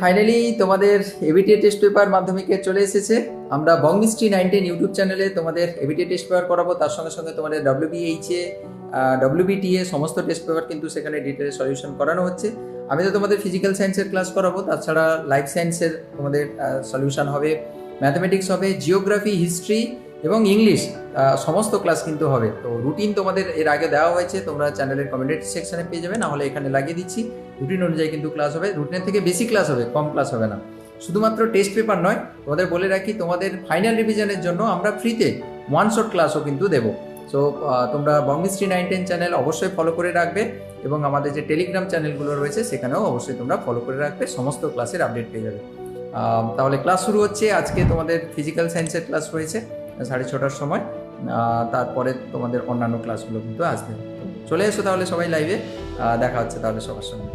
Finally তোমাদের ABTA test paper মাধ্যমিকে চলে এসেছে। আমরা বঙ্গমিস্ট্রি 910 ইউটিউব চ্যানেলে তোমাদের এবিটিএ টেস্ট পেপার করাবো, তার সঙ্গে সঙ্গে তোমাদের ডব্লিউবিএইচএ ডব্লিউবিটিএ সমস্ত টেস্ট পেপার কিন্তু সেখানে ডিটেলে সলিউশন করানো হচ্ছে। আমি তো তোমাদের ফিজিক্যাল সায়েন্সের ক্লাস করাবো, তাছাড়া লাইফ সায়েন্সের তোমাদের সলিউশন হবে, ম্যাথামেটিক্স হবে, জিওগ্রাফি, হিস্ট্রি এবং ইংলিশ সমস্ত ক্লাস কিন্তু হবে। তো রুটিন তোমাদের এর আগে দেওয়া হয়েছে, তোমরা চ্যানেলের কমেন্ট সেকশনে পেয়ে যাবে, না হলে এখানে লাগিয়ে দিচ্ছি। রুটিন অনুযায়ী কিন্তু ক্লাস হবে, রুটিনের থেকে বেশি ক্লাস হবে, কম ক্লাস হবে না। শুধুমাত্র টেস্ট পেপার নয়, তোমাদের বলে রাখি তোমাদের ফাইনাল রিভিশনের জন্য আমরা ফ্রিতে ওয়ান শট ক্লাসও কিন্তু দেবো। সো তোমরা বঙ্গমিস্ট্রি 910 চ্যানেল অবশ্যই ফলো করে রাখবে এবং আমাদের যে টেলিগ্রাম চ্যানেলগুলো রয়েছে সেখানেও অবশ্যই তোমরা ফলো করে রাখবে, সমস্ত ক্লাসের আপডেট পেয়ে যাবে। তাহলে ক্লাস শুরু হচ্ছে। আজকে তোমাদের ফিজিক্যাল সায়েন্সের ক্লাস রয়েছে 6:30টার সময়, তারপরে তোমাদের অন্যান্য ক্লাসগুলো কিন্তু আসবে। চলে এসো তাহলে সবাই লাইভে, দেখা হচ্ছে তাহলে সবার সঙ্গে।